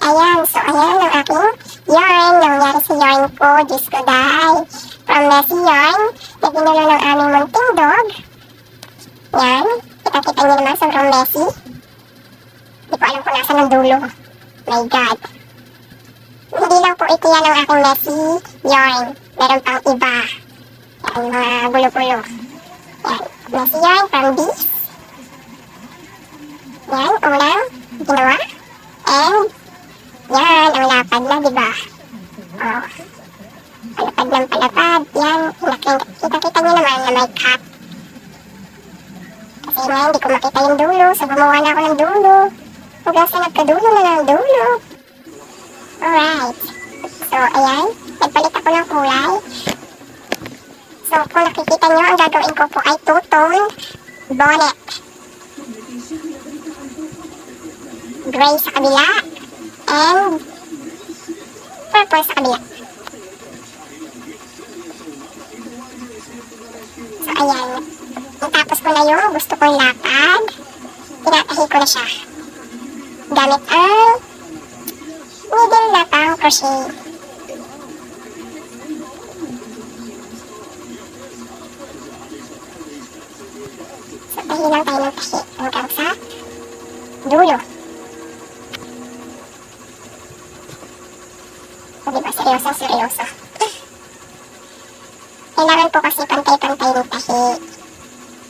ayan. So, ayan ang aking yarn. Nangyari sa yarn ko. Diyos ko, dahi. From messy yarn na ginulo ng aming munting dog. Yan. Kita-kita niyo naman, sobrang messy. Hindi ko alam kung nasa ng dulo. My God. Hindi lang po ito yan ang aking messy yarn. Meron pang iba. Yan, mga bulo-bulo. Yan. Messy yarn from bees. Yan, ulang. Ginawa. And, yan, ang lapad na, diba? Oh. Palapad ng palapad. Yan, kita-kita nyo naman na may cut. Kasi nga, hindi ko makita yung dulo. So, gumawa na ako ng dulo. Hanggang sa nagkadulo na ng dulo. Alright. So, ayan. Nagpalit ako ng kulay. So, kung nakikita nyo, ang gagawin ko po ay two-tone bonnet. Gray sa kabila. And purple sa kabila. So, ayan. Natapos ko na yung gusto kong lapad. Tinatahi ko na siya. Gamit ang needle na pang crochet. So, tahi lang tayo ng tahi hanggang sa dulo. So, diba? Seryoso. Kailangan po kasi pantay-pantay ng tahi.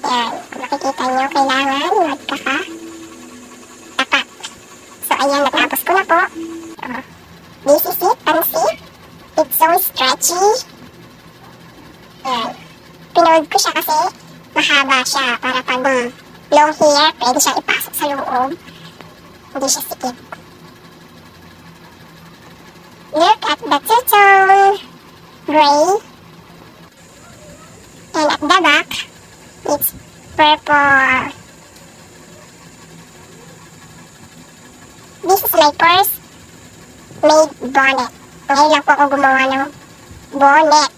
Yan. Kung makikita nyo, kailangan magkaka-tapat. So, ayan. Natapos ko na po. This is it. Pansit. It's so stretchy. Yan. Pinold ko siya kasi mahaba siya. Para pag long hair, pwede siya ipasok sa loob. Hindi siya sikip. Look at the two-tone gray. And at the back, it's purple. This is my first made bonnet. Ngayon lang po ako gumawa ng bonnet.